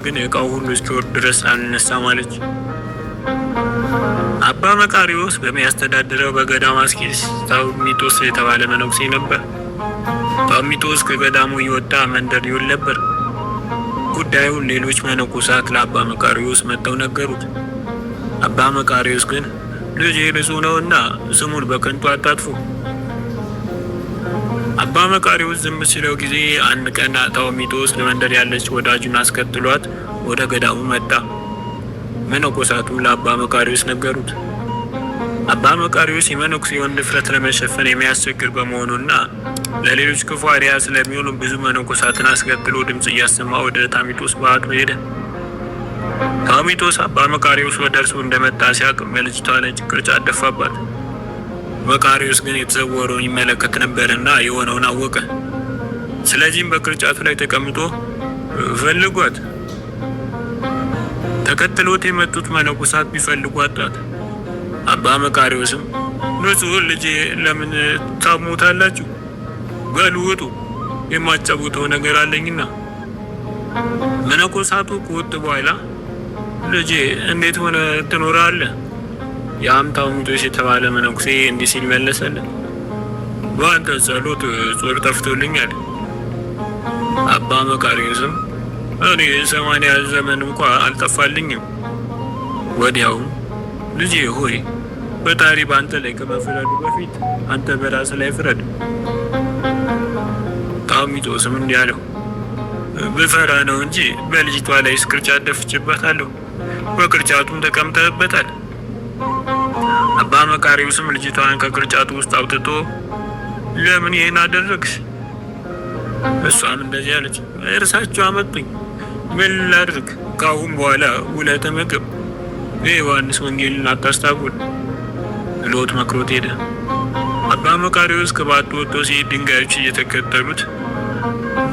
ግን እቃው ሁሉ እስኪወርድ ድረስ አልነሳም አለች። አባ መቃርዮስ በሚያስተዳድረው በገዳሙ አስቄጥስ ታውሚጦስ የተባለ መነኩሴ ነበር። ታውሚጦስ ከገዳሙ የወጣ መንደር ይውል ነበር። ጉዳዩን ሌሎች መነኮሳት ለአባ መቃርዮስ መጥተው ነገሩት። አባ መቃርዮስ ግን ልጄ ንጹሕ ነውና ስሙን በከንቱ አታጥፉ። አባ መቃርዮስ ዝም ሲለው ጊዜ አንድ ቀን ታውሚጦስ ለመንደር ያለች ወዳጁን አስከትሏት ወደ ገዳሙ መጣ። መነኮሳቱም ለአባ መቃርዮስ ነገሩት። አባ መቃርዮስ የመነኩሴውን ድፍረት ለመሸፈን የሚያስቸግር በመሆኑና ለሌሎች ክፉ አርአያ ስለሚሆኑ ብዙ መነኮሳትን አስከትሎ ድምፅ እያሰማ ወደ ታውሚጦስ በአቅም ሄደ። ታውሚጦስ አባ መቃርዮስ ወደ እርሱ እንደመጣ ሲያውቅ በልጅቷ ላይ ቅርጫት ደፋባት። መቃርዮስ ግን የተሰወረውን ይመለከት ነበርና የሆነውን አወቀ። ስለዚህም በቅርጫቱ ላይ ተቀምጦ ፈልጓት። ተከትሎት የመጡት መነኮሳት ቢፈልጓት ጣት። አባ መቃርዮስም ንጹሕ ልጄ ለምን ታሞታላችሁ? በሉ ውጡ፣ የማጫውተው ነገር አለኝና። መነኮሳቱ ከወጡ በኋላ ልጄ እንዴት ሆነ ትኖራለህ? ያም ታውሚጦስ የተባለ መነኩሴ እንዲህ ሲል መለሰልን። በአንተ ጸሎት ጾር ጠፍቶልኛል። አባ መቃርዮስም እኔ 80 ዘመን እንኳ አልጠፋልኝም። ወዲያውም ልጄ ሆይ ፈጣሪ በአንተ ላይ ከመፍረዱ በፊት አንተ በራስህ ላይ ፍረድ። ታውሚጦስም እንዲህ አለው፣ ብፈራ ነው እንጂ በልጅቷ ላይ ቅርጫት ደፍቼባታለሁ፣ በቅርጫቱም ተቀምጠህበታል። አባ መቃርዮስም ልጅቷን ከቅርጫቱ ውስጥ አውጥቶ ለምን ይህን አደረግሽ? እሷም እንደዚህ አለች፣ እርሳቸው አመጡኝ፣ ምን ላድርግ? ካሁን በኋላ ውለተ ምግብ የዮሐንስ ወንጌልን አታስታጉል ብሎት መክሮት ሄደ። አባ መቃርዮስ ከበዓቱ ወጥቶ ሲሄድ ድንጋዮች እየተከተሉት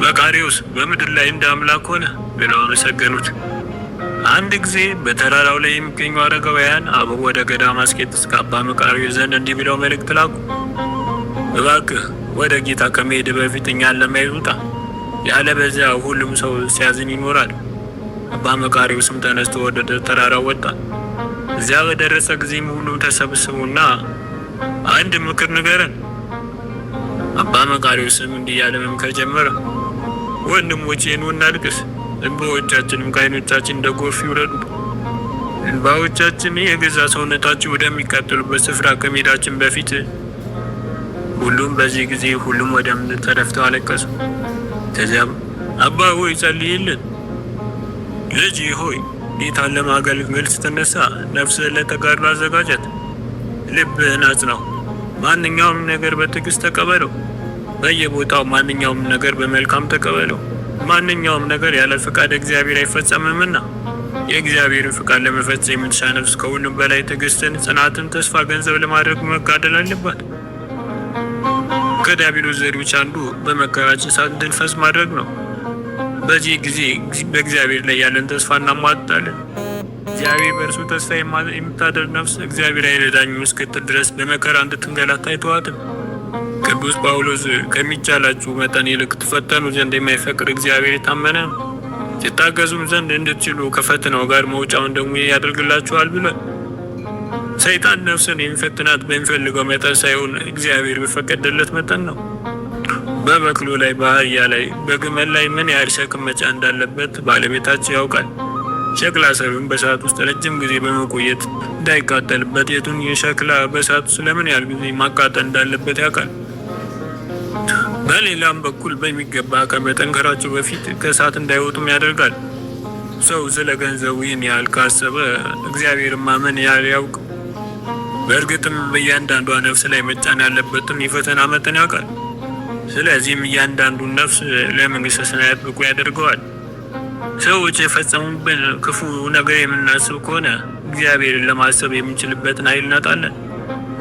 መቃርዮስ በምድር ላይ እንደ አምላክ ሆነ ብለው አመሰገኑት። አንድ ጊዜ በተራራው ላይ የሚገኙ አረጋውያን አበው ወደ ገዳመ አስቄጥስ ከአባ መቃርዮስ ዘንድ እንዲህ ብለው መልእክት ላኩ። እባክህ ወደ ጌታ ከመሄድ በፊት እኛን ለማየት ውጣ፣ ያለበዚያ ሁሉም ሰው ሲያዝን ይኖራል። አባ መቃርዮስም ተነስቶ ወደ ተራራው ወጣ። እዚያ በደረሰ ጊዜም ሁሉም ተሰብስቡና አንድ ምክር ንገረን። አባ መቃርዮስም እንዲህ ያለ መምከር ጀመረ። ወንድሞቼ ኑ እናልቅስ፣ እንባዎቻችንም ከዓይኖቻችን እንደ ጎርፍ ይውረዱ። እንባዎቻችን የገዛ ሰውነታችን ወደሚቃጠሉበት ስፍራ ከመሄዳችን በፊት። ሁሉም በዚህ ጊዜ ሁሉም ወደ ምድር ተደፍተው አለቀሱ። ከዚያም አባ ሆይ ጸልይልን። ልጅ ሆይ ጌታን ለማገልገል ስትነሳ ነፍስህን ለተጋድሎ አዘጋጃት፣ ልብህን አጽናው። ማንኛውም ነገር በትዕግስት ተቀበለው። በየቦታው ማንኛውም ነገር በመልካም ተቀበለው። ማንኛውም ነገር ያለ ፍቃድ እግዚአብሔር አይፈጸምምና የእግዚአብሔርን ፍቃድ ለመፈጸም የምትሻ ነፍስ ከሁሉም በላይ ትዕግስትን፣ ጽናትን፣ ተስፋ ገንዘብ ለማድረግ መጋደል አለባት። ከዲያብሎስ ዘዴዎች አንዱ በመከራችን ሰዓት እንድንፈስ ማድረግ ነው። በዚህ ጊዜ በእግዚአብሔር ላይ ያለን ተስፋ እናሟጣለን። እግዚአብሔር በእርሱ ተስፋ የምታደርግ ነፍስ እግዚአብሔር አይረዳኝም እስክትል ድረስ በመከራ እንድትንገላታ አይተዋትም። ቅዱስ ጳውሎስ ከሚቻላችሁ መጠን ይልቅ ትፈተኑ ዘንድ የማይፈቅድ እግዚአብሔር የታመነ ነው፣ ሲታገዙም ዘንድ እንድትችሉ ከፈተናው ጋር መውጫውን ደግሞ ያደርግላችኋል ብሏል። ሰይጣን ነፍስን የሚፈትናት በሚፈልገው መጠን ሳይሆን እግዚአብሔር በፈቀደለት መጠን ነው። በበቅሎ ላይ፣ በአህያ ላይ፣ በግመል ላይ ምን ያህል ሸክም መጫን እንዳለበት ባለቤታቸው ያውቃል። ሸክላ ሰሪም በእሳት ውስጥ ረጅም ጊዜ በመቆየት እንዳይቃጠልበት የቱን የሸክላ በእሳት ውስጥ ለምን ያህል ጊዜ ማቃጠል እንዳለበት ያውቃል። በሌላም በኩል በሚገባ ከመጠንከራቸው በፊት ከእሳት እንዳይወጡም ያደርጋል። ሰው ስለ ገንዘቡ ይህን ያህል ካሰበ እግዚአብሔርማ ምን ያህል ያውቅ። በእርግጥም በእያንዳንዷ ነፍስ ላይ መጫን ያለበትን የፈተና መጠን ያውቃል። ስለዚህም እያንዳንዱን ነፍስ ለመንግሥተ ሰማያት ብቁ ያደርገዋል። ሰዎች የፈጸሙብን ክፉ ነገር የምናስብ ከሆነ እግዚአብሔርን ለማሰብ የምንችልበትን ኃይል እናጣለን።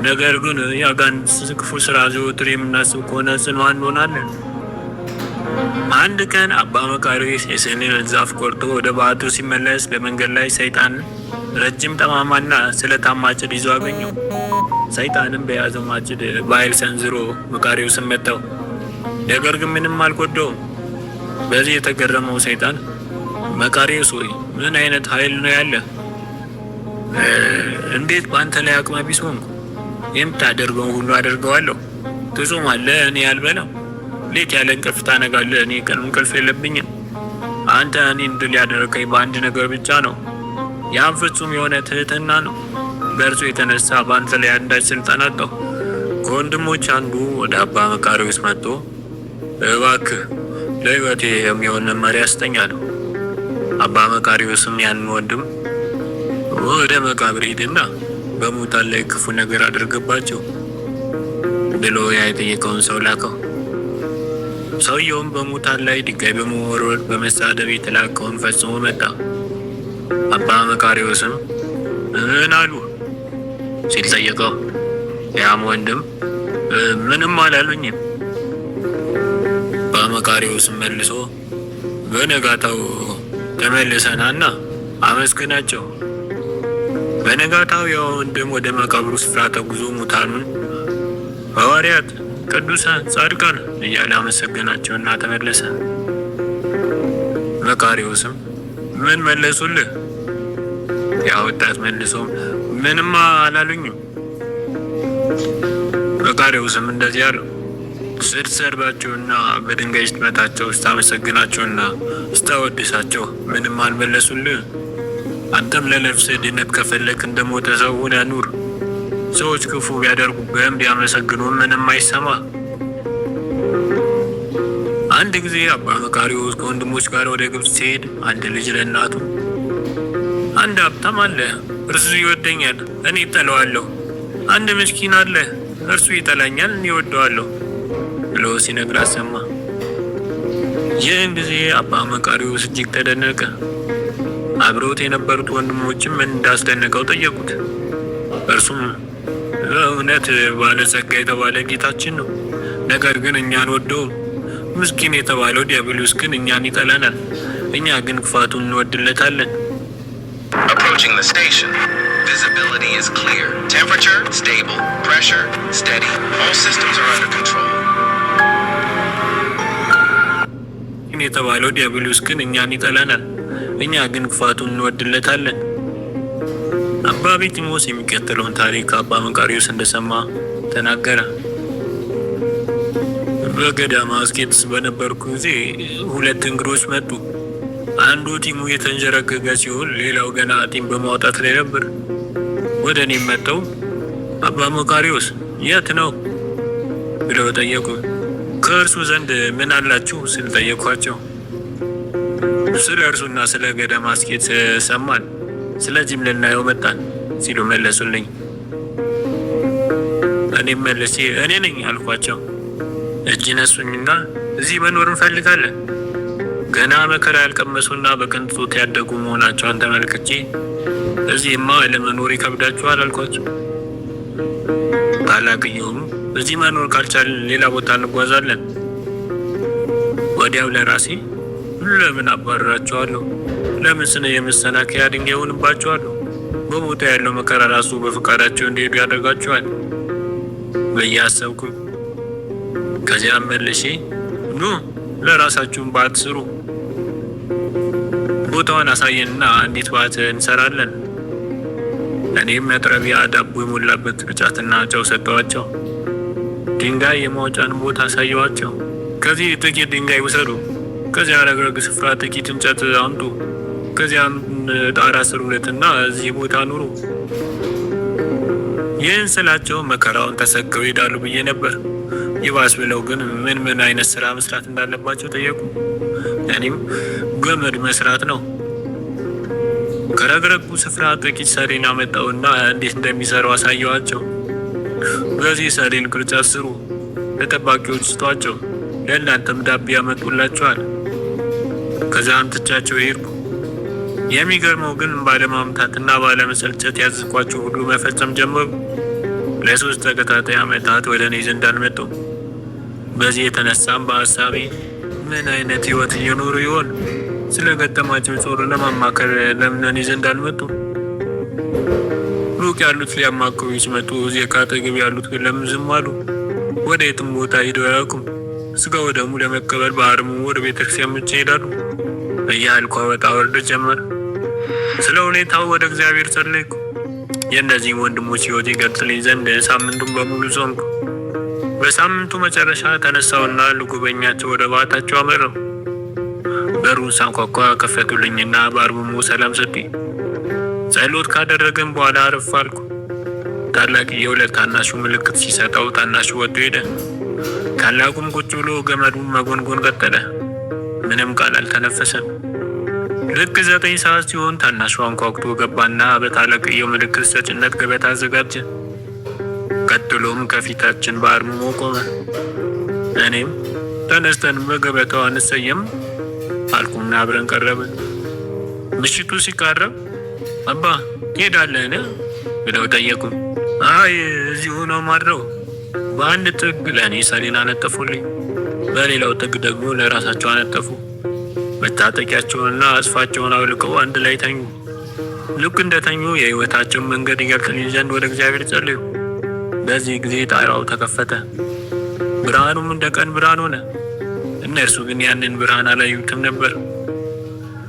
ነገር ግን የአጋንንት ክፉ ስራ ዘወትር የምናስብ ከሆነ ጽኑዓን እንሆናለን። አንድ ቀን አባ መቃርዮስ የሰኔን ዛፍ ቆርጦ ወደ በዓቱ ሲመለስ በመንገድ ላይ ሰይጣን ረጅም ጠማማና ስለታም ማጭድ ይዞ አገኘው። ሰይጣንም በያዘው ማጭድ በኃይል ሰንዝሮ መቃርዮስን መታው። ነገር ግን ምንም አልጎዳውም። በዚህ የተገረመው ሰይጣን መቃርዮስ ሆይ ምን አይነት ኃይል ነው ያለ? እንዴት በአንተ ላይ አቅመ ቢስ ሆንኩ? የምታደርገውን ሁሉ አደርገዋለሁ። ትጾማለህ፣ እኔ አልበላም። ሌት ያለ እንቅልፍ ታነጋለህ፣ እኔ ቀን እንቅልፍ የለብኝም። አንተ እኔን ድል ያደረከኝ በአንድ ነገር ብቻ ነው። ያም ፍጹም የሆነ ትህትና ነው። በእርሱ የተነሳ በአንተ ላይ አንዳች ስልጣን አጣሁ። ከወንድሞች አንዱ ወደ አባ መቃርዮስ መጥቶ እባክህ ለሕይወቴ የሚሆን መመሪያ ስጠኝ አለው። አባ መቃርዮስም ያንን ወንድም ወደ መቃብር ሂድና በሙታን ላይ ክፉ ነገር አድርግባቸው ብሎ የጠየቀውን ሰው ላከው። ሰውየውም በሙታን ላይ ድንጋይ በመወርወር በመሳደብ የተላከውን ፈጽሞ መጣ። አባ መቃርዮስም ምን አሉ ሲል ጠየቀው። ያም ወንድም ምንም አላሉኝም። አባ መቃርዮስም መልሶ በነጋታው ተመልሰናና አመስግናቸው። በነጋታው ያው ወንድም ወደ መቃብሩ ስፍራ ተጉዞ ሙታኑን ሐዋርያት፣ ቅዱሳን፣ ጻድቃን እያለ አመሰገናቸውና ተመለሰ። መቃርዮስም ምን መለሱልህ? ያ ወጣት መልሶም ምንም አላሉኝም። መቃርዮስም እንደዚህ አለው፣ ስትሰድባቸውና በድንጋይ ስትመታቸው፣ ስታመሰግናቸውና ስታወድሳቸው ምንም አልመለሱልህ? አንተም ለነፍስህ ድነት ከፈለክ እንደሞተ ሰው ሆነህ ኑር። ሰዎች ክፉ ቢያደርጉብህም ቢያመሰግኑም ምንም አይሰማ። አንድ ጊዜ አባ መቃርዮስ ከወንድሞች ጋር ወደ ግብጽ ሲሄድ አንድ ልጅ ለእናቱ አንድ ሀብታም አለ፣ እርሱ ይወደኛል፣ እኔ እጠላዋለሁ። አንድ ምስኪን አለ፣ እርሱ ይጠላኛል፣ እኔ እወደዋለሁ ብሎ ሲነግራት ሰማ። ይህን ጊዜ አባ መቃርዮስ እጅግ ተደነቀ። አብረውት የነበሩት ወንድሞችም ምን እንዳስደነቀው ጠየቁት። እርሱም በእውነት ባለጸጋ የተባለ ጌታችን ነው፣ ነገር ግን እኛን ወደውም። ምስኪን የተባለው ዲያብሎስ ግን እኛን ይጠላናል፣ እኛ ግን ክፋቱን እንወድለታለን። Approaching the station. Visibility is clear. Temperature stable. Pressure steady. All systems are under control. የተባለው ዲያብሎስ ግን እኛን ይጠላናል፣ እኛ ግን ክፋቱን እንወድለታለን። አባ ቤጢሞስ የሚከተለውን ታሪክ አባ መቃርዮስ እንደሰማ ተናገረ። በገዳመ አስቄጥስ በነበርኩ ጊዜ ሁለት እንግዶች መጡ። አንዱ ጢሙ የተንጀረገገ ሲሆን ሌላው ገና ጢም በማውጣት ላይ ነበር። ወደ እኔም መጥተው አባ መቃርዮስ የት ነው ብለው ጠየቁ። ከእርሱ ዘንድ ምን አላችሁ ስል ጠየኳቸው። ስለ እርሱና ስለ ገዳመ አስቄጥስ ሰማን፣ ስለዚህም ልናየው መጣን ሲሉ መለሱልኝ። እኔም መልሴ እኔ ነኝ አልኳቸው። እጅ ነሱኝና እዚህ መኖር እንፈልጋለን። ገና መከራ ያልቀመሱና በቅንጦት ያደጉ መሆናቸውን ተመልክቼ እዚህማ ለመኖር ይከብዳችኋል አልኳቸው። ታላቅየውም እዚህ መኖር ካልቻልን ሌላ ቦታ እንጓዛለን። ወዲያው ለራሴ ለምን አባረራቸዋለሁ? ለምን ስነ የመሰናከያ ድንጋይ ይሆንባቸዋለሁ? በቦታ ያለው መከራ ራሱ በፈቃዳቸው እንዲሄዱ ያደርጋቸዋል ብዬ አሰብኩኝ። ከዚያም መልሼ ኑ ለራሳችሁን ባት ስሩ፣ ቦታውን አሳየንና አንዲት ባት እንሰራለን። እኔም መጥረቢያ ዳቦ የሞላበት ቅርጫትና ጨው ሰጠኋቸው። ድንጋይ የማውጫን ቦታ አሳየኋቸው። ከዚህ ጥቂት ድንጋይ ውሰዱ፣ ከዚያ ረግረግ ስፍራ ጥቂት እንጨት አምጡ፣ ከዚያም ጣራ ስሩለትና እዚህ ቦታ ኑሩ። ይህን ስላቸው መከራውን ተሰገው ይሄዳሉ ብዬ ነበር። ይባስ ብለው ግን ምን አይነት ስራ መስራት እንዳለባቸው ጠየቁ። እኔም ገመድ መስራት ነው። ከረግረጉ ስፍራ ጥቂት ሰሌን አመጣውና እንዴት እንደሚሰሩ አሳየዋቸው። በዚህ ሰሌን ቅርጫት ስሩ፣ ለጠባቂዎች ስጧቸው፣ ለእናንተም ዳቦ ያመጡላቸዋል። ከዚያም ትቻቸው ሄድኩ። የሚገርመው ግን ባለማምታትና ባለመሰልቸት ያዘዝኳቸው ሁሉ መፈጸም ጀመሩ። ለ3 ተከታታይ ዓመታት ወደ እኔ ዘንድ አልመጡም። በዚህ የተነሳም በሀሳቤ ምን አይነት ህይወት እየኖሩ ይሆን? ስለ ገጠማቸው ጾር ለማማከር ለምን እኔ ዘንድ አልመጡም? ሩቅ ያሉት ሊያማክሩ ሲመጡ እዚህ ካጠገብ ያሉት ግን ለምን ዝም አሉ? ወደ የትም ቦታ ሄደው አያውቁም። ስጋ ወደሙ ለመቀበል በአርሙ ወደ ቤተክርስቲያን ብቻ ይሄዳሉ። እያልኩ ወጣ ወርድ ጀመር። ስለ ሁኔታው ወደ እግዚአብሔር ጸለይኩ። የእነዚህ ወንድሞች ሕይወት ይገልጽልኝ ዘንድ ሳምንቱን በሙሉ ጾምኩ። በሳምንቱ መጨረሻ ተነሳውና ልጎበኛቸው ወደ ባታቸው አመራው። በሩን ሳንኳኳ ከፈቱልኝና በአርምሞ ሰላም ሰጡኝ። ጸሎት ካደረገን በኋላ አረፍ አልኩ። ታላቅየው ለታናሹ ምልክት ሲሰጠው ታናሹ ወጥቶ ሄደ። ታላቁም ቁጭ ብሎ ገመዱን መጎንጎን ቀጠለ። ምንም ቃል አልተነፈሰም። ልክ 9 ሰዓት ሲሆን ታናሹ አንኳኩቶ ገባና በታላቅየው ምልክት ሰጭነት ገበታ አዘጋጀ። ቀጥሎም ከፊታችን በአርምሞ ቆመ። እኔም ተነስተን በገበታው አንሰየም አልኩና አብረን ቀረብን። ምሽቱ ሲቃረብ አባ ትሄዳለህን ብለው ጠየቁኝ። አይ እዚሁ ነው ማድረው። በአንድ ጥግ ለእኔ ሰሌን አነጠፉልኝ፣ በሌላው ጥግ ደግሞ ለራሳቸው አነጠፉ። መታጠቂያቸውንና አጽፋቸውን አውልቀው አንድ ላይ ተኙ። ልክ እንደተኙ የሕይወታቸውን መንገድ ይገልጽልኝ ዘንድ ወደ እግዚአብሔር ጸለዩ። በዚህ ጊዜ ጣራው ተከፈተ፣ ብርሃኑም እንደ ቀን ብርሃን ሆነ። እነርሱ ግን ያንን ብርሃን አላዩትም ነበር።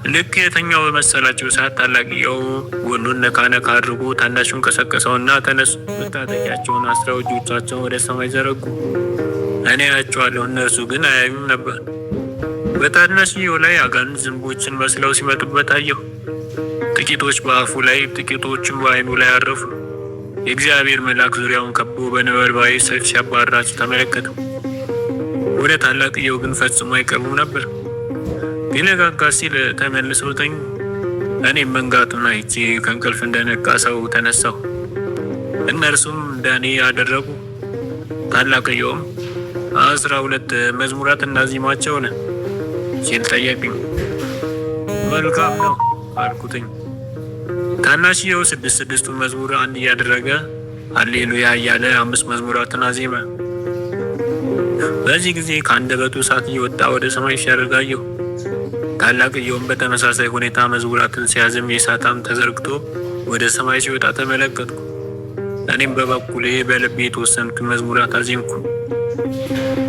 ልክ የተኛው በመሰላቸው ሰዓት ታላቅየው ጎኑን ነካ ነካ አድርጎ ታናሹን ቀሰቀሰውና ተነሱ። መታጠቂያቸውን አስረው እጆቻቸውን ወደ ሰማይ ዘረጉ። እኔ አያቸዋለሁ፣ እነርሱ ግን አያዩም ነበር። በታናሽየው ላይ አጋንንት ዝንቦችን መስለው ሲመጡበት አየሁ። ጥቂቶች በአፉ ላይ፣ ጥቂቶችም በዓይኑ ላይ አረፉ። የእግዚአብሔር መልአክ ዙሪያውን ከቦ በነበልባዊ ሰይፍ ሲያባርራቸው ተመለከቱ። ወደ ታላቅየው ግን ፈጽሞ አይቀርቡም ነበር። ሊነጋጋ ሲል ተመልሰው ተኙ። እኔም መንጋቱን አይቼ ከእንቅልፍ እንደነቃ ሰው ተነሳሁ። እነርሱም እንደኔ ያደረጉ። ታላቅየውም 12 መዝሙራት እናዚማቸው ነ ሲል ጠየቅኝ። መልካም ነው አልኩትኝ። ታናሽየው 6 መዝሙር አንድ እያደረገ ሃሌሉያ እያለ 5 መዝሙራትን አዜመ። በዚህ ጊዜ ከአንደበቱ እሳት እየወጣ ወደ ሰማይ ሲያደርግ አየሁ። ታላቅየውም በተመሳሳይ ሁኔታ መዝሙራትን ሲያዝም የእሳት አምድ ተዘርግቶ ወደ ሰማይ ሲወጣ ተመለከትኩ። እኔም በበኩሌ በልቤ የተወሰኑት መዝሙራት አዜምኩ።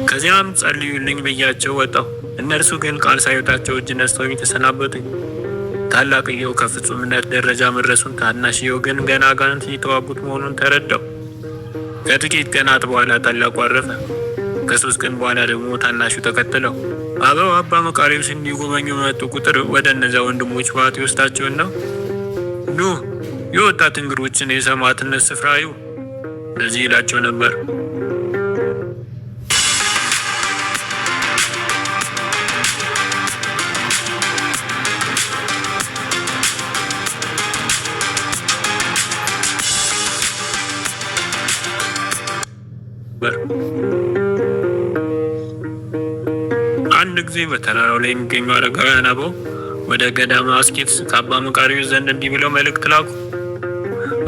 ከዚያም ጸልዩልኝ ብያቸው ወጣሁ። እነርሱ ግን ቃል ሳይወጣቸው እጅ ነስተውኝ ተሰናበቱኝ። ታላቅየው ከፍጹምነት ደረጃ መድረሱን፣ ታናሽየው ግን ገና አጋንንት እየተዋጉት መሆኑን ተረዳው። ከጥቂት ቀናት በኋላ ታላቁ አረፈ። ከ3 ቀን በኋላ ደግሞ ታናሹ ተከተለው። አበው አባ መቃርዮስ እንዲጎበኙ በመጡ ቁጥር ወደ እነዚያ ወንድሞች ባት ይወስዳቸውና ኑ የወጣት እንግዶችን የሰማዕትነት ስፍራ እዩ እንደዚህ ይላቸው ነበር። አንድ ጊዜ በተራራው ላይ የሚገኙ አረጋውያን አበው ወደ ገዳመ አስኬትስ ከአባ መቃርዮስ ዘንድ እንዲህ ብለው መልእክት ላኩ።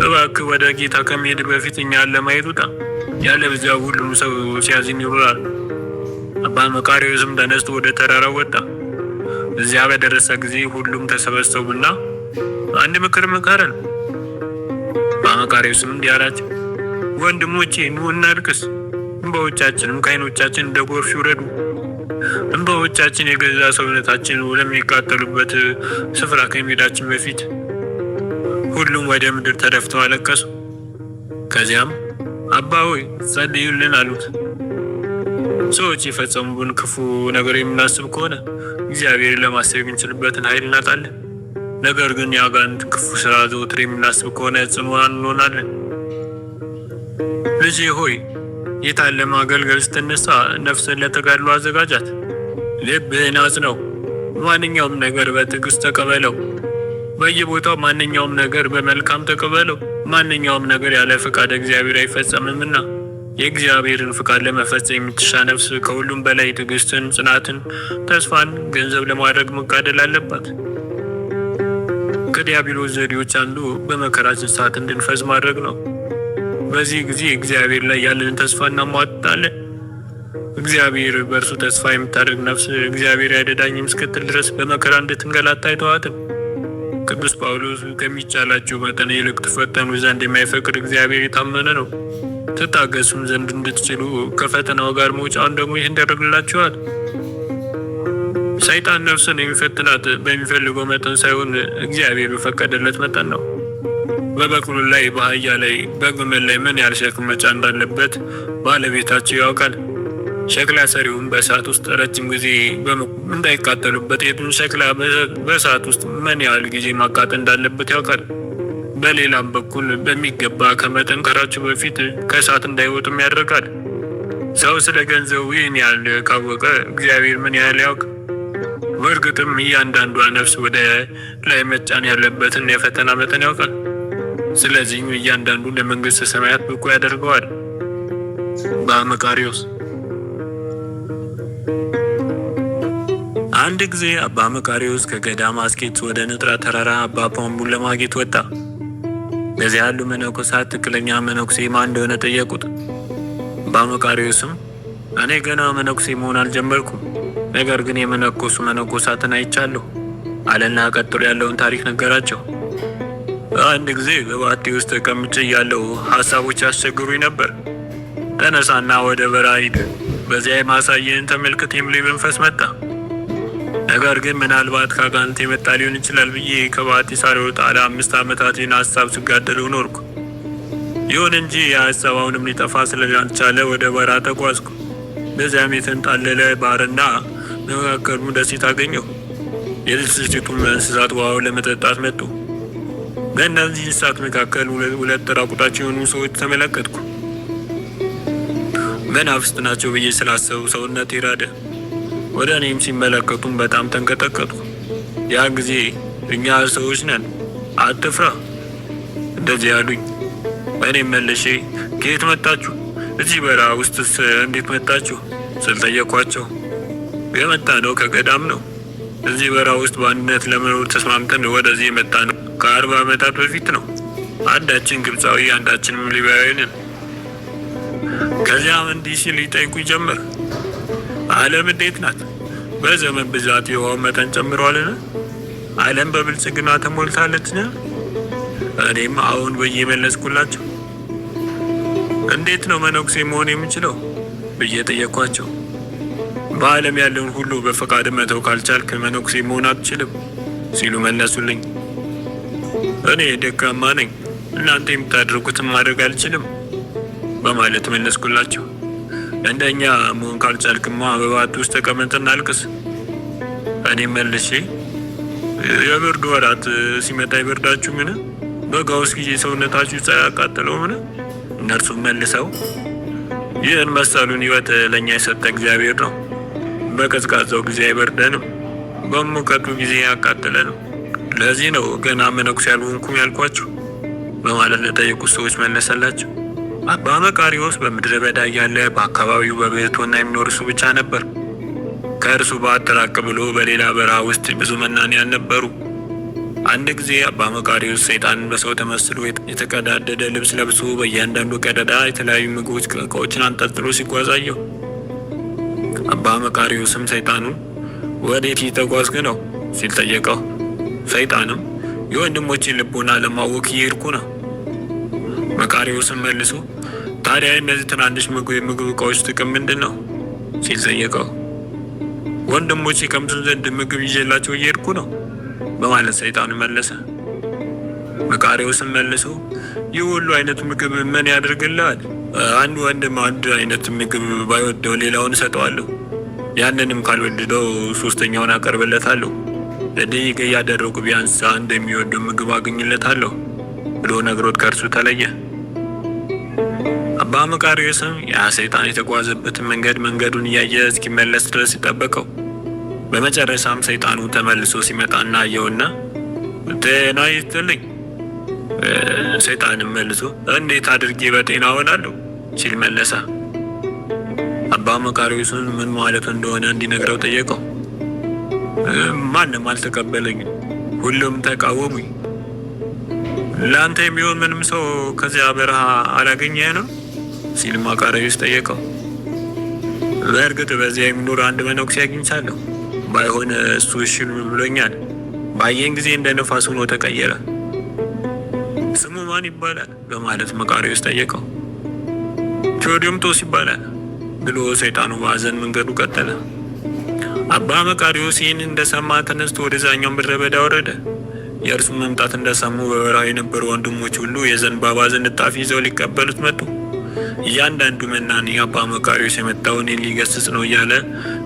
እባክህ ወደ ጌታ ከመሄድ በፊት እኛን ለማየት ውጣ፣ ያለበለዚያ ሁሉም ሰው ሲያዝን ይውላል። አባ መቃርዮስም ተነስቶ ወደ ተራራው ወጣ። እዚያ በደረሰ ጊዜ ሁሉም ተሰበሰቡና አንድ ምክር መከረን። አባ መቃርዮስም እንዲህ አላቸው፣ ወንድሞቼ ኑ እናልቅስ፣ እንባዎቻችንም ከዓይኖቻችን እንደ ጎርፍ ይውረዱ። እንባዎቻችን የገዛ ሰውነታችን ወደሚቃጠሉበት ስፍራ ከመሄዳችን በፊት ሁሉም ወደ ምድር ተደፍተው አለቀሱ። ከዚያም አባ ሆይ ጸልዩልን አሉት። ሰዎች የፈጸሙብን ክፉ ነገር የምናስብ ከሆነ እግዚአብሔርን ለማሰብ የምንችልበትን ኃይል እናጣለን። ነገር ግን የአጋንንት ክፉ ስራ ዘወትር የምናስብ ከሆነ ጽኑዓን እንሆናለን። ልጄ ሆይ ጌታን ለማገልገል ስትነሳ ነፍስን ለተጋድሎ አዘጋጃት። ልብህን አጽነው። ማንኛውም ነገር በትዕግስት ተቀበለው። በየቦታው ማንኛውም ነገር በመልካም ተቀበለው። ማንኛውም ነገር ያለ ፈቃድ እግዚአብሔር አይፈጸምምና የእግዚአብሔርን ፈቃድ ለመፈጸም የምትሻ ነፍስ ከሁሉም በላይ ትዕግስትን፣ ጽናትን፣ ተስፋን ገንዘብ ለማድረግ መጋደል አለባት። ከዲያብሎስ ዘዴዎች አንዱ በመከራችን ሰዓት እንድንፈዝ ማድረግ ነው። በዚህ ጊዜ እግዚአብሔር ላይ ያለንን ተስፋ እናሟጣለን። እግዚአብሔር በእርሱ ተስፋ የምታደርግ ነፍስ እግዚአብሔር አይደዳኝም እስክትል ድረስ በመከራ እንድትንገላታ አይተዋትም። ቅዱስ ጳውሎስ ከሚቻላችሁ መጠን ይልቅ ትፈተኑ ዘንድ የማይፈቅድ እግዚአብሔር የታመነ ነው፣ ትታገሱም ዘንድ እንድትችሉ ከፈተናው ጋር መውጫውን ደግሞ ይህ ያደርግላችኋል። ሰይጣን ነፍስን የሚፈትናት በሚፈልገው መጠን ሳይሆን እግዚአብሔር በፈቀደለት መጠን ነው። በበቅሉ ላይ፣ በአህያ ላይ፣ በግመል ላይ ምን ያህል ሸክም መጫን እንዳለበት ባለቤታቸው ያውቃል። ሸክላ ሰሪውን በእሳት ውስጥ ረጅም ጊዜ እንዳይቃጠሉበት የቱን ሸክላ በእሳት ውስጥ ምን ያህል ጊዜ ማቃጠል እንዳለበት ያውቃል። በሌላም በኩል በሚገባ ከመጠንከራቸው በፊት ከእሳት እንዳይወጡም ያደርጋል። ሰው ስለ ገንዘቡ ይህን ያህል ካወቀ እግዚአብሔር ምን ያህል ያውቅ? በእርግጥም እያንዳንዷ ነፍስ ወደ ላይ መጫን ያለበትን የፈተና መጠን ያውቃል። ስለዚህም እያንዳንዱ ለመንግሥተ ሰማያት ብቁ ያደርገዋል። በመቃርዮስ አንድ ጊዜ አባ መቃርዮስ ከገዳም አስኬት ወደ ንጥረ ተራራ አባ ፓምቡን ለማግኘት ወጣ። በዚያ ያሉ መነኮሳት ትክክለኛ መነኩሴ ማን እንደሆነ ጠየቁት። አባ መቃርዮስም እኔ ገና መነኩሴ መሆን አልጀመርኩም፣ ነገር ግን የመነኮሱ መነኮሳትን አይቻለሁ አለና ቀጥሎ ያለውን ታሪክ ነገራቸው። አንድ ጊዜ በባቴ ውስጥ ተቀምጬ ያለው ሀሳቦች ያስቸግሩኝ ነበር። ተነሳና ወደ በረሃ ሂድ፣ በዚያ የማሳየን ተመልከት የሚል መንፈስ መጣ። ነገር ግን ምናልባት ከአጋንንት የመጣ ሊሆን ይችላል ብዬ ከባቴ ሳልወጣ ለ5 ዓመታት ሀሳብ ስጋደለው ኖርኩ። ይሁን እንጂ የሀሳብ አሁንም ሊጠፋ ስላልቻለ ወደ በረሃ ተጓዝኩ። በዚያም የተንጣለለ ባህርና በመካከሉ ደሴት አገኘሁ። የደሴቱም እንስሳት ውሃው ለመጠጣት መጡ። በእነዚህ እንስሳት መካከል ሁለት ራቁታቸው የሆኑ ሰዎች ተመለከትኩ። መናፍስት ናቸው ብዬ ስላሰቡ ሰውነቴ ራደ። ወደ እኔም ሲመለከቱም በጣም ተንቀጠቀጡ። ያ ጊዜ እኛ ሰዎች ነን፣ አትፍራ እንደዚህ ያሉኝ። እኔም መልሼ ከየት መጣችሁ? እዚህ በረሃ ውስጥስ እንዴት መጣችሁ ስል ጠየኳቸው። የመጣ ነው ከገዳም ነው። እዚህ በረሃ ውስጥ በአንድነት ለመኖር ተስማምተን ወደዚህ የመጣ ነው ከ40 ዓመታት በፊት ነው። አንዳችን ግብፃዊ አንዳችንም ሊቢያዊ ነን። ከዚያም እንዲህ ሲል ይጠይቁኝ ጀመር። ዓለም እንዴት ናት? በዘመን ብዛት የውሃው መጠን ጨምሯልን? ዓለም በብልጽግና ተሞልታለችን? እኔም አሁን ብዬ መለስኩላቸው። እንዴት ነው መነኩሴ መሆን የምችለው ብዬ ጠየኳቸው። በዓለም ያለውን ሁሉ በፈቃድ መተው ካልቻልክ መነኩሴ መሆን አትችልም ሲሉ መለሱልኝ። እኔ ደካማ ነኝ፣ እናንተ የምታደርጉትን ማድረግ አልችልም በማለት መለስኩላቸው። እንደኛ መሆን ካልቻልክማ በባት ውስጥ ተቀመጥና አልቅስ። እኔም መልሼ የብርድ ወራት ሲመጣ ይበርዳችሁ ምን? በጋውስ ጊዜ ሰውነታችሁ ፀሐይ ያቃጥለው ምን? እነርሱም መልሰው ይህን መሰሉን ሕይወት ለእኛ የሰጠ እግዚአብሔር ነው። በቀዝቃዛው ጊዜ አይበርደንም፣ በሙቀቱ ጊዜ ያቃጥለንም። ለዚህ ነው ገና መነኩሴ ያልሆንኩም ያልኳችሁ በማለት ለጠየቁት ሰዎች መለሰላቸው። አባ መቃርዮስ በምድረ በዳ እያለ በአካባቢው በብሕትውና የሚኖር እሱ ብቻ ነበር። ከእርሱ በአጠራቅ ብሎ በሌላ በረሃ ውስጥ ብዙ መናንያን ነበሩ። አንድ ጊዜ አባ መቃርዮስ ሰይጣንን በሰው ተመስሎ የተቀዳደደ ልብስ ለብሶ በእያንዳንዱ ቀዳዳ የተለያዩ ምግቦች፣ ዕቃዎችን አንጠልጥሎ ሲጓዝ አየው። አባ መቃርዮስም ሰይጣኑን ወዴት እየተጓዝክ ነው ሲል ጠየቀው። ሰይጣንም የወንድሞችን ልቦና ለማወክ እየሄድኩ ነው። መቃርዮስም መልሶ ታዲያ እነዚህ ትናንሽ የምግብ ዕቃዎች ጥቅም ምንድን ነው ሲል ጠየቀው። ወንድሞች ይቀምሱን ዘንድ ምግብ ይዤላቸው እየሄድኩ ነው በማለት ሰይጣኑ መለሰ። መቃርዮስም መልሶ ይህ ሁሉ አይነት ምግብ ምን ያደርግልሃል? አንድ ወንድም አንድ አይነት ምግብ ባይወደው ሌላውን እሰጠዋለሁ፣ ያንንም ካልወደደው ሶስተኛውን አቀርብለታለሁ። እንዲህ እያደረጉ ቢያንስ አንድ የሚወደው ምግብ አገኝለታለሁ ብሎ ነግሮት ከእርሱ ተለየ። አባ መቃርዮስም ያ ሰይጣን የተጓዘበትን መንገዱን እያየ እስኪመለስ ድረስ ይጠበቀው። በመጨረሻም ሰይጣኑ ተመልሶ ሲመጣና አየውና ጤና ይስጥልኝ። ሰይጣንም መልሶ እንዴት አድርጌ በጤና ሆናለሁ ሲል መለሰ። አባ መቃርዮስን ምን ማለት እንደሆነ እንዲነግረው ጠየቀው። ማንም አልተቀበለኝም፣ ሁሉም ተቃወሙኝ። ለአንተ የሚሆን ምንም ሰው ከዚያ በረሃ አላገኘህ ነው ሲል መቃርዮስ ጠየቀው። በእርግጥ በዚያ የሚኖር አንድ መነኩሴ አግኝቻለሁ፣ ባይሆን እሱ እሺ ብሎኛል። ባየን ጊዜ እንደ ነፋስ ሆኖ ተቀየረ። ስሙ ማን ይባላል በማለት መቃርዮስ ጠየቀው። ቴዎዶምጦስ ይባላል ብሎ ሰይጣኑ በሐዘን መንገዱ ቀጠለ። አባ መቃርዮስ ይህን እንደሰማ ተነስቶ ወደዛኛው ምድረ በዳ ወረደ። የእርሱ መምጣት እንደሰሙ በበረሃ የነበሩ ወንድሞች ሁሉ የዘንባባ ዝንጣፊ ይዘው ሊቀበሉት መጡ። እያንዳንዱ መናኒ አባ መቃርዮስ የመጣውን ሊገስጽ ነው እያለ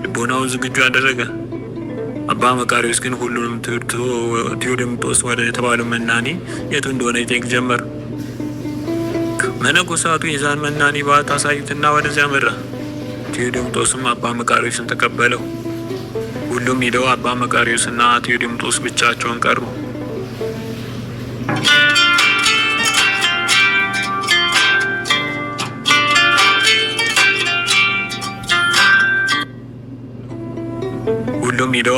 ልቦናውን ዝግጁ አደረገ። አባ መቃርዮስ ግን ሁሉንም ቴዎድምጦስ ወደ የተባለው መናኒ የቱ እንደሆነ ይጠይቅ ጀመር። መነኮሳቱ የዛን መናኒ ባት አሳዩትና ወደዚያ መራ። ቴዎድምጦስም አባ መቃርዮስን ተቀበለው። ሁሉም ሄደው አባ መቃርዮስና ቴዎድምጦስ ብቻቸውን ቀሩ።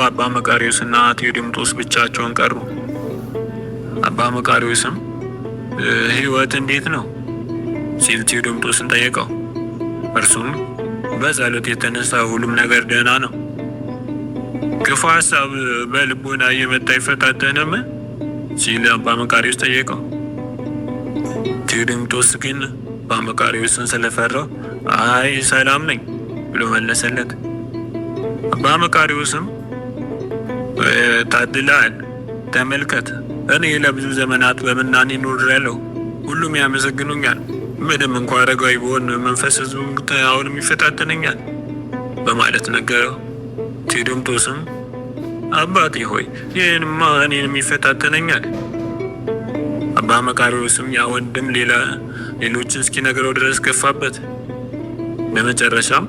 አባ መቃርዮስና ቴዎድምጦስ ብቻቸውን ቀሩ። አባ መቃርዮስም ሕይወት እንዴት ነው ሲል ቴዎድምጦስን ጠየቀው። እርሱም በጸሎት የተነሳ ሁሉም ነገር ደህና ነው። ክፉ ሀሳብ በልቦና እየመጣ ይፈታተንም ሲል አባ መቃርዮስ ጠየቀው። ቴዎድምጦስ ግን አባ መቃርዮስን ስለፈራው አይ ሰላም ነኝ ብሎ መለሰለት። አባ መቃርዮስም ታድላል፣ ተመልከት፣ እኔ ለብዙ ዘመናት በምናኔ ኖሬያለሁ፣ ሁሉም ያመሰግኑኛል። ምንም እንኳ አረጋዊ ብሆን መንፈስ ሕዝቡን አሁንም ይፈታተነኛል በማለት ነገረው። ቴዎድምጦስም አባቴ ሆይ ይህንማ እኔንም ይፈታተነኛል። አባ መቃርዮስም ያ ወንድም ሌሎችን እስኪነግረው ድረስ ገፋበት። በመጨረሻም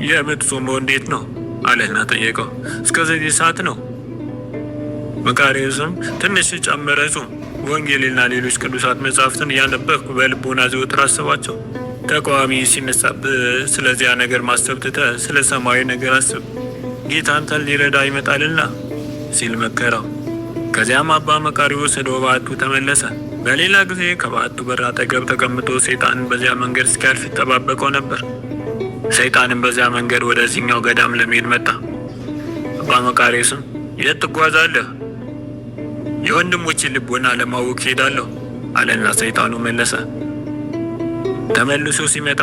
የምትጾመው እንዴት ነው አለና ጠየቀው። እስከ 9 ሰዓት ነው። መቃርዮስም ትንሽ ጨመረ ጾም፣ ወንጌልና ሌሎች ቅዱሳት መጻሕፍትን እያነበብኩ በልቦና ዘወትር አስባቸው። ተቃዋሚ ሲነሳብህ ስለዚያ ነገር ማሰብ ትተህ ስለ ሰማያዊ ነገር አስብ፣ ጌታ አንተን ሊረዳ ይመጣልና ሲል መከረው። ከዚያም አባ መቃርዮስ ወደ በዓቱ ተመለሰ። በሌላ ጊዜ ከበዓቱ በር አጠገብ ተቀምጦ ሰይጣንን በዚያ መንገድ እስኪያልፍ ይጠባበቀው ነበር። ሰይጣንም በዚያ መንገድ ወደዚህኛው ገዳም ለመሄድ መጣ። አባ መቃርዮስም የት ትጓዛለህ? የወንድሞችን ልቦና ለማወቅ ሄዳለሁ አለና ሰይጣኑ መለሰ። ተመልሶ ሲመጣ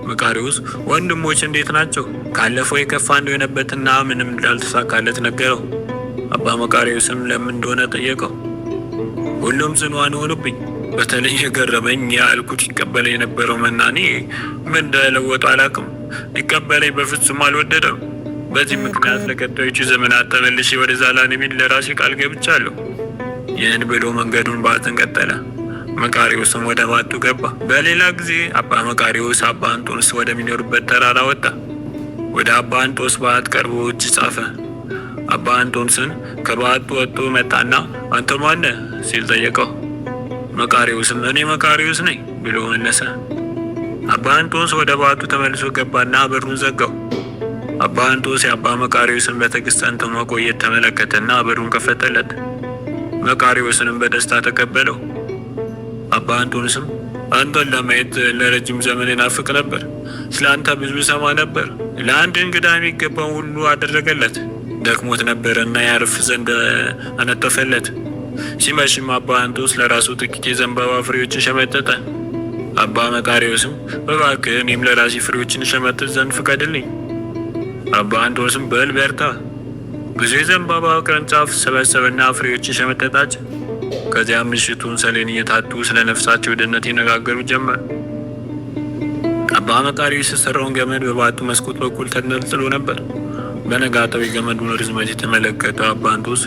መቃርዮስ ወንድሞች እንዴት ናቸው? ካለፈው የከፋ እንደሆነበትና ምንም እንዳልተሳካለት ነገረው። አባ መቃርዮስም ለምን እንደሆነ ጠየቀው። ሁሉም ጽኑዓን ሆኑብኝ። በተለይ የገረመኝ ያልኩት ይቀበለ የነበረው መናኔ ምን እንደለወጡ አላውቅም። ሊቀበለኝ በፍጹም አልወደደም። በዚህ ምክንያት ለቀጣዮቹ ዘመናት ተመልሼ ወደ ዛላንበሳ ለራሴ ቃል ገብቻለሁ። ይህን ብሎ መንገዱን በዓትን ቀጠለ። መቃርዮስም ወደ በዓቱ ገባ። በሌላ ጊዜ አባ መቃርዮስ አባ እንጦንስ ወደሚኖሩበት ተራራ ወጣ። ወደ አባ እንጦንስ በዓት ቀርቦ እጅ ጻፈ። አባ እንጦንስን ከበዓቱ ወጥቶ መጣና አንተ ማነህ ሲል ጠየቀው። መቃርዮስም እኔ መቃርዮስ ነኝ ብሎ መለሰ። አባ እንጦንስ ወደ በዓቱ ተመልሶ ገባና በሩን ዘጋው። አባ እንጦንስ የአባ መቃርዮስን በትዕግስት ጸንቶ መቆየት ተመለከተና በሩን ከፈተለት። መቃርዮስንም በደስታ ተቀበለው። አባ እንጦንስም አንተን ለማየት ለረጅም ዘመን ናፍቅ ነበር። ስለ አንተ ብዙ ሰማ ነበር። ለአንድ እንግዳ የሚገባውን ሁሉ አደረገለት። ደክሞት ነበረና ያርፍ ዘንድ አነጠፈለት። ሲመሽም አባ እንጦንስ ለራሱ ጥቂት የዘንባባ ፍሬዎችን ሸመጠጠ። አባ መቃርዮስም እባክህ እኔም ለራሴ ፍሬዎችን ሸመጥጥ ዘንድ ፍቀድልኝ። አባ እንጦንስም በል በርታ። ብዙ የዘንባባ ቅርንጫፍ ሰበሰበና ፍሬዎችን ሸመጠጣቸው። ከዚያም ምሽቱን ሰሌን እየታቱ ስለ ነፍሳቸው ድነት ይነጋገሩ ጀመር። አባ መቃርዮስ የሰራውን ገመድ በበዓቱ መስኮት በኩል ተንጠልጥሎ ነበር። በነጋታው የገመዱን ርዝመት የተመለከተው አባ እንጦንስ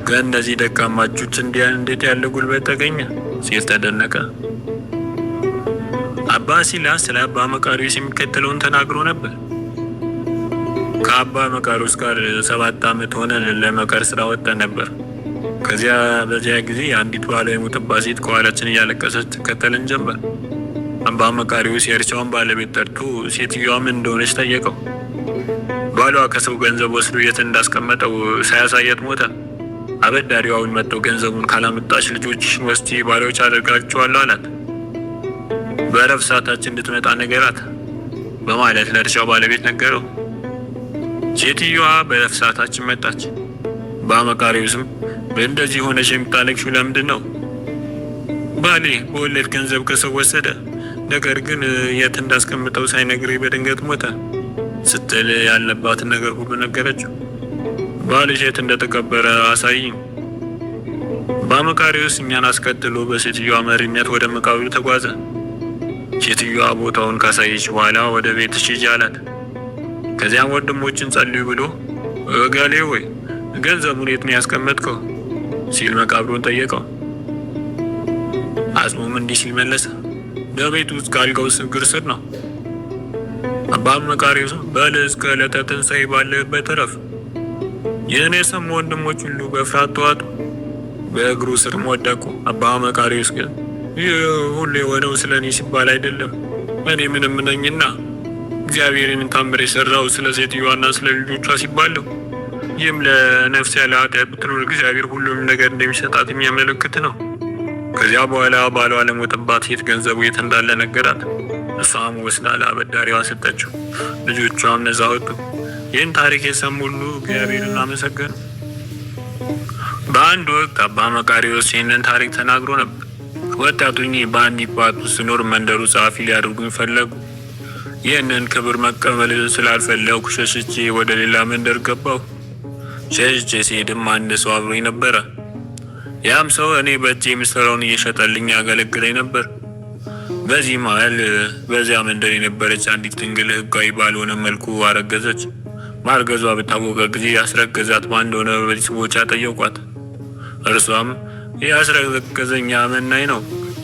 ከእነዚህ ደካማ እጆች እንዴት ያለ ጉልበት ተገኘ ሲል ተደነቀ። አባ ሲላስ ስለ አባ መቃርዮስ የሚከተለውን ተናግሮ ነበር። ከአባ መቃርዮስ ጋር 7 ዓመት ሆነን ለመከር ስራ ወጥተን ነበር። በዚያ ጊዜ አንዲት ባሏ የሞተባት ሴት ከኋላችን እያለቀሰች ትከተልን ጀመር። አባ መቃርዮስ የእርሻውን ባለቤት ጠርቶ ሴትዮዋ ምን እንደሆነች ጠየቀው። ባሏ ከሰው ገንዘብ ወስዶ የት እንዳስቀመጠው ሳያሳየት ሞተ። አበዳሪው አሁን መጥተው ገንዘቡን ካላመጣች ልጆችሽን ወስጂ ባሪያዎች አደርጋቸዋለሁ አላት። በእረፍት ሰዓታችን እንድትመጣ ነገራት በማለት ለእርሻው ባለቤት ነገረው። ሴትዮዋ በእረፍት ሰዓታችን መጣች። አባ መቃርዮስም በእንደዚህ ሆነሽ የምታለቅሺው ለምንድን ነው? ባሌ በወለድ ገንዘብ ከሰው ወሰደ፣ ነገር ግን የት እንዳስቀምጠው ሳይነግረኝ በድንገት ሞተ ስትል ያለባትን ነገር ሁሉ ነገረችው። ባልሽ የት እንደተቀበረ አሳይኝ። አባ መቃርዮስ እኛን አስከትሎ በሴትዮዋ መሪነት ወደ መቃብሩ ተጓዘ። ሴትዮዋ ቦታውን ካሳየች በኋላ ወደ ቤትሽ ሂጂ አላት። ከዚያም ወንድሞችን ጸልዩ ብሎ እገሌ ወይ ገንዘቡን የት ነው ያስቀመጥከው ሲል መቃብሩን ጠየቀው። አጽሙም እንዲህ ሲል መለሰ፣ በቤት ውስጥ ካልጋው እግር ስር ነው። አባ መቃርዮስ በል እስከ ዕለተ ትንሣኤ ባለህበት እረፍ። ይህን የሰሙ ወንድሞች ሁሉ በፍርሃት ተዋጡ፣ በእግሩ ስር ወደቁ። አባ መቃርዮስ ግን ይህ ሁሉ የሆነው ስለ እኔ ሲባል አይደለም፣ እኔ ምንም ነኝና እግዚአብሔርን ታምር የሰራው ስለ ሴትዮዋና ስለ ልጆቿ ሲባል ነው። ይህም ለነፍስ ያለ ኃጢአት ብትኖር እግዚአብሔር ሁሉም ነገር እንደሚሰጣት የሚያመለክት ነው። ከዚያ በኋላ ባሏ ለሞተባት ሴት ገንዘቡ የት እንዳለ ነገራት። እሷም ወስዳ ለአበዳሪዋ ሰጠችው። ልጆቿም ነፃ ወጡ። ይህን ታሪክ የሰሙ ሁሉ እግዚአብሔርን አመሰገኑ። በአንድ ወቅት አባ መቃርዮስ ይህንን ታሪክ ተናግሮ ነበር። ወጣቱኝ በአንዲት ባት ውስጥ ስኖር መንደሩ ጸሐፊ ሊያደርጉኝ ፈለጉ። ይህንን ክብር መቀበል ስላልፈለጉ ሸሽቼ ወደ ሌላ መንደር ገባሁ። ሸሽቼ ሲሄድም አንድ ሰው አብሮኝ ነበረ። ያም ሰው እኔ በእጄ የምሰራውን እየሸጠልኝ ያገለግለኝ ነበር። በዚህ መሀል በዚያ መንደር የነበረች አንዲት ድንግል ሕጋዊ ባልሆነ መልኩ አረገዘች። ማርገዟ በታወቀ ጊዜ ያስረገዛት ማን እንደሆነ ቤተሰቦቿ ጠየቋት። እርሷም ያስረገዘኛ መናኝ ነው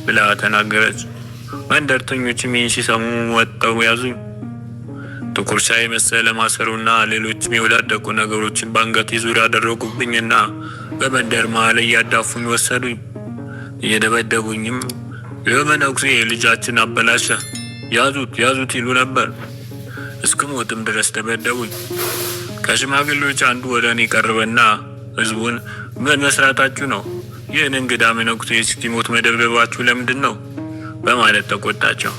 ብላ ተናገረች። መንደርተኞችም ይህን ሲሰሙ ወጥተው ያዙኝ። ጥቁር ሻይ መሰለ ማሰሩና ሌሎችም የወዳደቁ ነገሮችን በአንገቴ ዙሪያ አደረጉብኝና በመንደር መሀል እያዳፉኝ ወሰዱኝ። እየደበደቡኝም የመነኩሴ ልጃችን አበላሸ፣ ያዙት ያዙት ይሉ ነበር። እስክሞትም ድረስ ደበደቡኝ። ከሽማግሌዎች አንዱ ወደ እኔ ቀርበና ህዝቡን ምን መስራታችሁ ነው? ይህን እንግዳ መነኩሴ ሲሞት መደብደባችሁ ለምንድን ነው? በማለት ተቆጣቸው።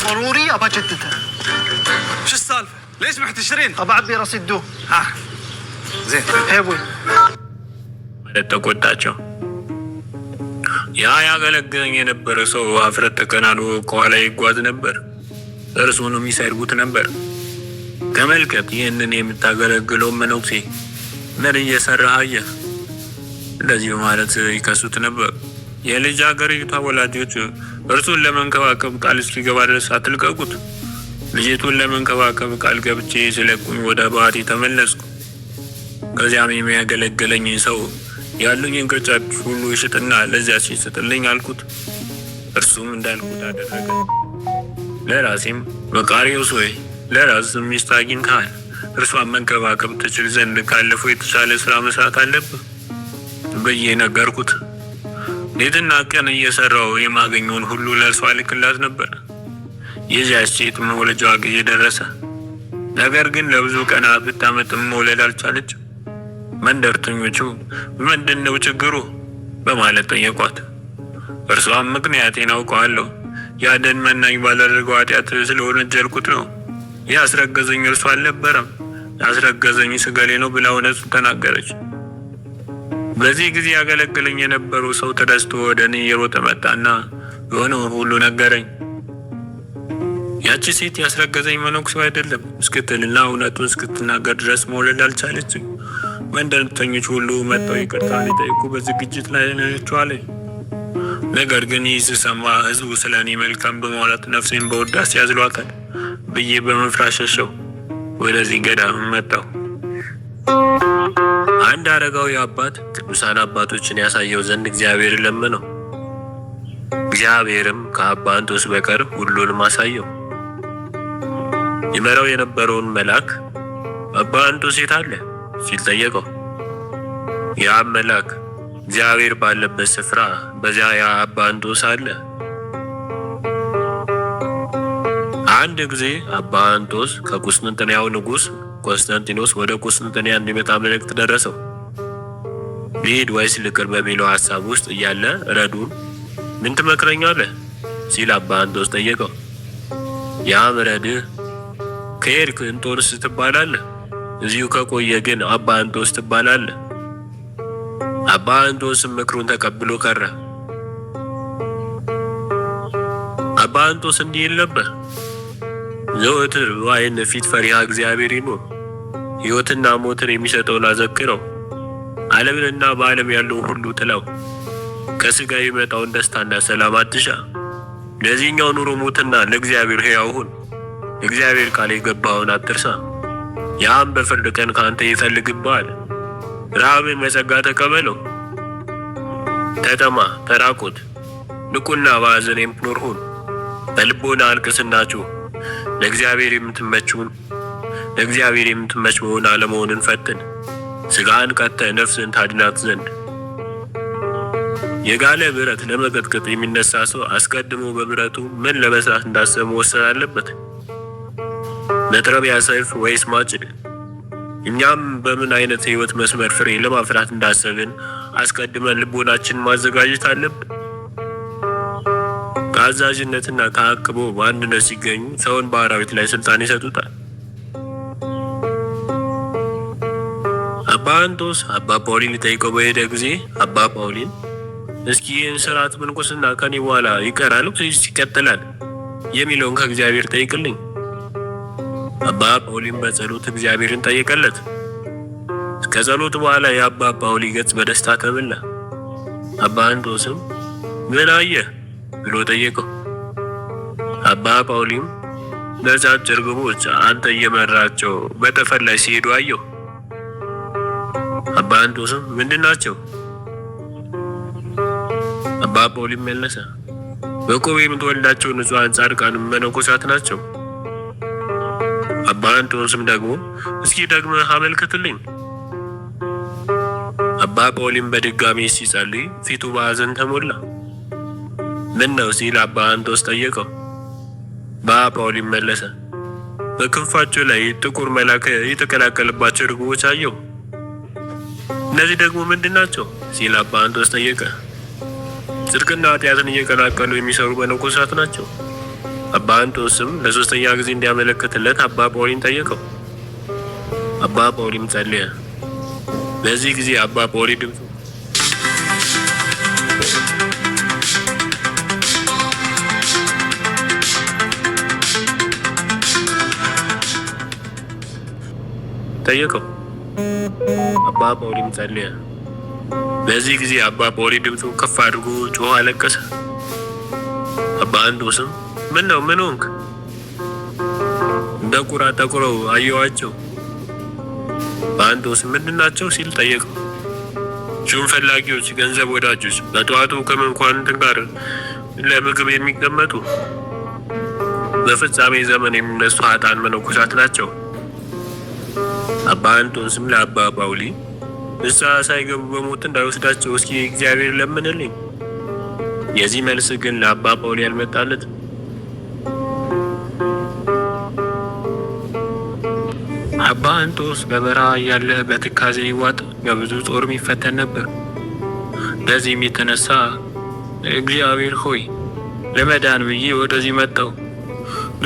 ضروري ابى اجددها. شو السالفه؟ ليش ما تشترين؟ ابى اعبي رصيد دو. ها زين هي ابوي ማለት ተቆጣቸው። ያ ያገለግለኝ የነበረ ሰው አፍረት ተከናንቦ ከኋላ ይጓዝ ነበር። እርሱንም ይሰድቡት ነበር። ተመልከት፣ ይህንን የምታገለግለው መነኩሴ ምን እየሰራህ አየህ? እንደዚህ በማለት ይከሱት ነበር። የልጃገረዷ ወላጆች እርሱን ለመንከባከብ ቃል እስኪገባ ድረስ አትልቀቁት። ልጅቱን ለመንከባከብ ቃል ገብቼ ስለቁኝ ወደ ባቲ ተመለስኩ። ከዚያም የሚያገለግለኝ ሰው ያሉኝን ቅርጫት ሁሉ ይሽጥና ለዚያ ሲሰጥልኝ አልኩት። እርሱም እንዳልኩት አደረገ። ለራሴም መቃርዮስ ወይ ለራስ ሚስት አግኝተሃል፣ እርሷን መንከባከብ ትችል ዘንድ ካለፈው የተሻለ ስራ መስራት አለብህ ብዬ ነገርኩት። ሌትና ቀን እየሰራው የማገኘውን ሁሉ ለእርሷ ልክላት ነበር። የዚያች ሴት መውለጃዋ ጊዜ ደረሰ። ነገር ግን ለብዙ ቀናት ብታመጥም መውለድ አልቻለችም። መንደርተኞቹ ምንድን ነው ችግሩ በማለት ጠየቋት። እርሷም ምክንያቴን አውቀዋለሁ፣ ያንን መናኝ ባላደረገው ኃጢአት ስለወነጀልኩት ነው። ያስረገዘኝ እርሱ አልነበረም፣ ያስረገዘኝ ስገሌ ነው ብላ እውነቱን ተናገረች። በዚህ ጊዜ ያገለግለኝ የነበረው ሰው ተደስቶ ወደ እኔ እየሮጠ መጣና የሆነውን ሁሉ ነገረኝ። ያቺ ሴት ያስረገዘኝ መነኩሴው አይደለም እስክትልና እውነቱን እስክትናገር ድረስ መውለድ አልቻለችም። መንደርተኞች ሁሉ መጥተው ይቅርታ ሊጠይቁ በዝግጅት ላይ ናቸው አለኝ። ነገር ግን ይህ ስሰማ ህዝቡ ስለ እኔ መልካም በማውራት ነፍሴን በውዳሴ ያዝሏታል ብዬ በመፍራት ሸሸሁ። ወደዚህ ገዳም መጣሁ። አንድ አረጋዊ አባት ቅዱሳን አባቶችን ያሳየው ዘንድ እግዚአብሔር ለመነው። እግዚአብሔርም ከአባ እንጦንስ በቀር ሁሉንም አሳየው። ይመራው የነበረውን መልአክ አባ እንጦንስ የት አለ ሲል ጠየቀው። ያም መልአክ እግዚአብሔር ባለበት ስፍራ በዚያ ያ አባ እንጦንስ አለ። አንድ ጊዜ አባ እንጦንስ ከቁስጥንጥንያው ንጉሥ ቆስጠንጢኖስ ወደ ቁስጥንጥንያ እንዲመጣ መልእክት ደረሰው። ልሂድ ወይስ ልቅር በሚለው ሀሳብ ውስጥ እያለ ረዱን ምን ትመክረኛለህ ሲል አባ እንጦንስ ጠየቀው። ያም ረድህ ከሄድክ እንጦንስ ትባላለህ፣ እዚሁ ከቆየ ግን አባ እንጦንስ ትባላለህ። አባ እንጦንስም ምክሩን ተቀብሎ ቀረ። አባ እንጦንስ እንዲህ ይል ነበር፣ ዘወትር በዓይን ፊት ፈሪሃ እግዚአብሔር ይኑር። ሕይወትና ሞትን የሚሰጠውን አዘክረው። ዓለምንና በዓለም ያለውን ሁሉ ጥላው። ከሥጋ የሚመጣውን ደስታና ሰላም አትሻ። ለዚህኛው ኑሮ ሞትና ለእግዚአብሔር ሕያው ሁን። እግዚአብሔር ቃል የገባውን አትርሳ። ያም በፍርድ ቀን ከአንተ ይፈልግብሃል። ረሃብን በጸጋ ተቀበለው። ተጠማ፣ ተራቆት፣ ንቁና በሐዘን የምትኖር ሁን። በልቦና አልቅስናችሁ ለእግዚአብሔር የምትመች መሆን አለመሆንን ፈትን። ሥጋን ቀጥተህ ነፍስን ታድናት ዘንድ። የጋለ ብረት ለመቀጥቀጥ የሚነሳ ሰው አስቀድሞ በብረቱ ምን ለመስራት እንዳሰበ መወሰን አለበት። መጥረቢያ፣ ሰይፍ ወይስ ማጭድ? እኛም በምን አይነት የሕይወት መስመር ፍሬ ለማፍራት እንዳሰብን አስቀድመን ልቦናችን ማዘጋጀት አለብን። ከአዛዥነትና ከአቅቦ በአንድነት ሲገኙ ሰውን በአራዊት ላይ ስልጣን ይሰጡታል። አባ አንጦስ አባ ጳውሊን ሊጠይቀው በሄደ ጊዜ አባ ጳውሊን እስኪ ይህን ስርዓት ምንኩስና ከኔ በኋላ ይቀራል ወይስ ይቀጥላል የሚለውን ከእግዚአብሔር ጠይቅልኝ። አባ ጳውሊን በጸሎት እግዚአብሔርን ጠየቀለት። ከጸሎት በኋላ የአባ ጳውሊ ገጽ በደስታ ተሞላ። አባ አንጦስም ምን አየህ ብሎ ጠየቀው። አባ ጳውሊም ነጫጭ ርግቦች አንተ እየመራቸው በጠፈር ላይ ሲሄዱ አየሁ። አባ አንጦስም ምንድን ናቸው? አባ ጳውሊም መለሰ፣ በቆብ የምትወልዳቸው ንጹሐን ጻድቃን መነኮሳት ናቸው። አባ አንጦስም ደግሞ እስኪ ደግመህ አመልክትልኝ። አባ ጳውሊም በድጋሚ ሲጸልይ ፊቱ በሐዘን ተሞላ። ምን ነው ሲል አባ አንጦስ ጠየቀው። አባ ጳውሊም መለሰ፣ በክንፋቸው ላይ ጥቁር መልአክ የተቀላቀለባቸው ርግቦች አየሁ። እነዚህ ደግሞ ምንድን ናቸው ሲል አባ አንጦስ ጠየቀ። ጽድቅና ኃጢአትን እየቀላቀሉ የሚሰሩ መነኮሳት ናቸው። አባ አንጦስም ለሶስተኛ ጊዜ እንዲያመለክትለት አባ ጳውሊን ጠየቀው። አባ ጳውሊም ጸለየ። በዚህ ጊዜ አባ ጳውሊ ድምፁ ጠየቀው። አባ ጳውሊም ጸለየ። በዚህ ጊዜ አባ ጳውሊ ድምፁ ከፍ አድርጎ ጮኸ፣ አለቀሰ። አባ አንጦስም ምን ነው? ምን ሆንክ? እንደ ቁራ ጠቁረው አየኋቸው። አባ አንጦስም ምንድን ናቸው ሲል ጠየቀው። ሹም ፈላጊዎች፣ ገንዘብ ወዳጆች፣ በጠዋቱ ከመኳንንት ጋር ለምግብ የሚቀመጡ በፍጻሜ ዘመን የሚነሱ ኃጥአን መነኮሳት ናቸው። አባ አንጦስም ለአባ ጳውሊ ንስሐ ሳይገቡ በሞት እንዳይወስዳቸው እስኪ እግዚአብሔር ለምንልኝ። የዚህ መልስ ግን ለአባ ጳውሊ አልመጣለትም። አባ አንጦስ በበረሃ እያለ በትካዜ ይዋጥ በብዙ ጦርም ይፈተን ነበር። በዚህም የተነሳ እግዚአብሔር ሆይ ለመዳን ብዬ ወደዚህ መጣሁ።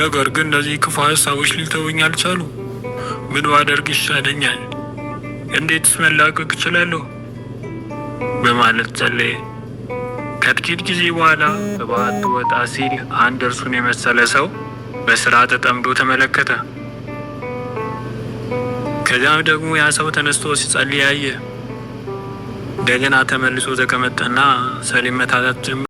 ነገር ግን እነዚህ ክፉ ሀሳቦች ሊተውኝ አልቻሉ። ምን ባደርግ ይሻለኛል? እንዴትስ መላቀቅ እችላለሁ? በማለት ጸለየ። ከጥቂት ጊዜ በኋላ በበዓቱ ወጣ ሲል አንድ እርሱን የመሰለ ሰው በስራ ተጠምዶ ተመለከተ። ከዚያም ደግሞ ያ ሰው ተነስቶ ሲጸልይ አየ። እንደገና ተመልሶ ተቀመጠና ሰሊም መታታት ጀመረ።